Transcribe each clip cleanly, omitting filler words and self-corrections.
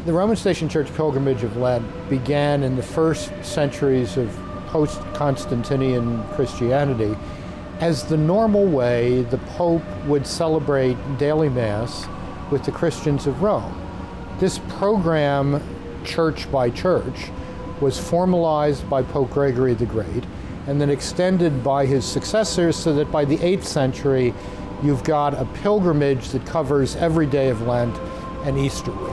The Roman Station Church pilgrimage of Lent began in the first centuries of post-Constantinian Christianity as the normal way the Pope would celebrate daily Mass with the Christians of Rome. This program, church by church, was formalized by Pope Gregory the Great and then extended by his successors so that by the 8th century you've got a pilgrimage that covers every day of Lent and Easter week.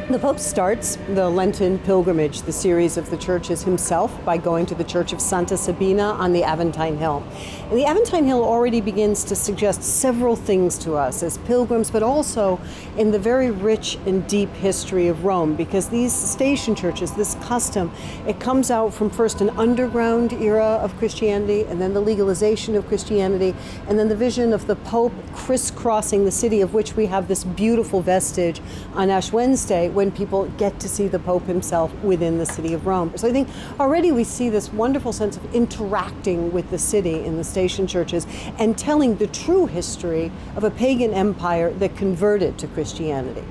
The Pope starts the Lenten pilgrimage, the series of the churches, himself by going to the Church of Santa Sabina on the Aventine Hill. And the Aventine Hill already begins to suggest several things to us as pilgrims, but also in the very rich and deep history of Rome, because these station churches, this custom, it comes out from first an underground era of Christianity, and then the legalization of Christianity, and then the vision of the Pope crisscrossing the city, of which we have this beautiful vestige on Ash Wednesday, when people get to see the Pope himself within the city of Rome. So I think already we see this wonderful sense of interacting with the city in the station churches and telling the true history of a pagan empire that converted to Christianity.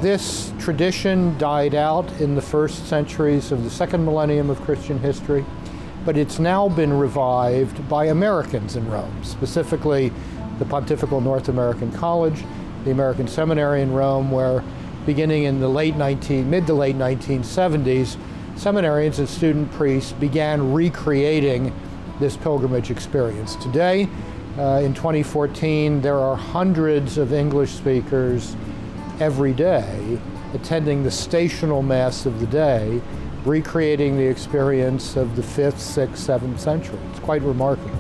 This tradition died out in the first centuries of the second millennium of Christian history, but it's now been revived by Americans in Rome, specifically the Pontifical North American College, the American Seminary in Rome, where beginning in the mid to late 1970s, seminarians and student priests began recreating this pilgrimage experience. Today, in 2014, there are hundreds of English speakers every day attending the stational Mass of the day, recreating the experience of the 5th, 6th, 7th century. It's quite remarkable.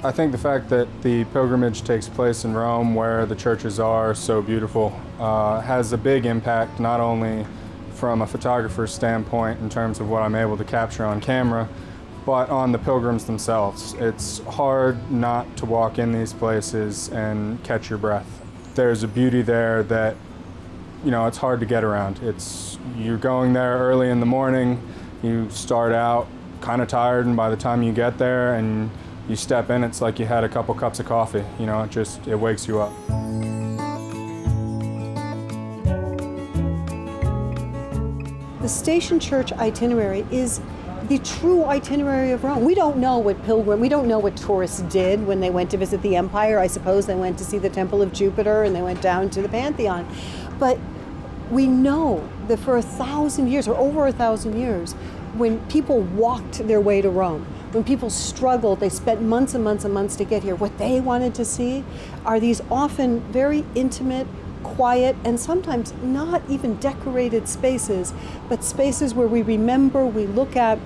I think the fact that the pilgrimage takes place in Rome, where the churches are so beautiful, has a big impact, not only from a photographer's standpoint in terms of what I'm able to capture on camera, but on the pilgrims themselves. It's hard not to walk in these places and catch your breath. There's a beauty there that, it's hard to get around. You're going there early in the morning, you start out kind of tired, and by the time you get there and you step in, it's like you had a couple cups of coffee. It wakes you up. The Station Church itinerary is the true itinerary of Rome. We don't know what tourists did when they went to visit the empire. I suppose they went to see the Temple of Jupiter and they went down to the Pantheon. But we know that for 1,000 years, or over 1,000 years, when people walked their way to Rome, when people struggled, they spent months and months and months to get here. What they wanted to see are these often very intimate, quiet, and sometimes not even decorated spaces, but spaces where we remember, we look at,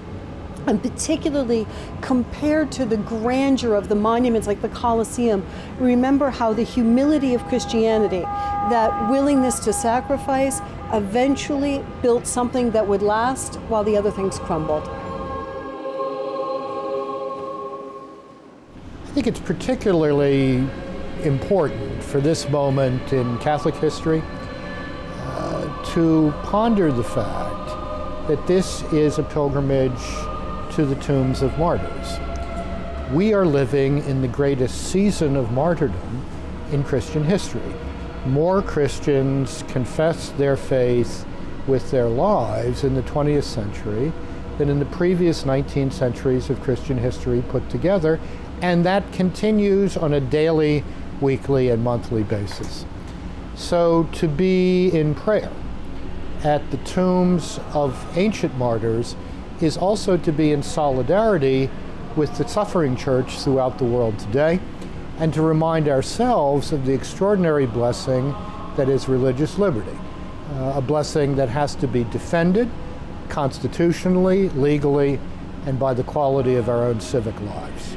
and particularly compared to the grandeur of the monuments like the Colosseum, remember how the humility of Christianity, that willingness to sacrifice, eventually built something that would last while the other things crumbled. I think it's particularly important for this moment in Catholic history to ponder the fact that this is a pilgrimage to the tombs of martyrs. We are living in the greatest season of martyrdom in Christian history. More Christians confessed their faith with their lives in the 20th century than in the previous 19 centuries of Christian history put together, and that continues on a daily, weekly, and monthly basis. So to be in prayer at the tombs of ancient martyrs is also to be in solidarity with the suffering church throughout the world today, and to remind ourselves of the extraordinary blessing that is religious liberty, a blessing that has to be defended constitutionally, legally, and by the quality of our own civic lives.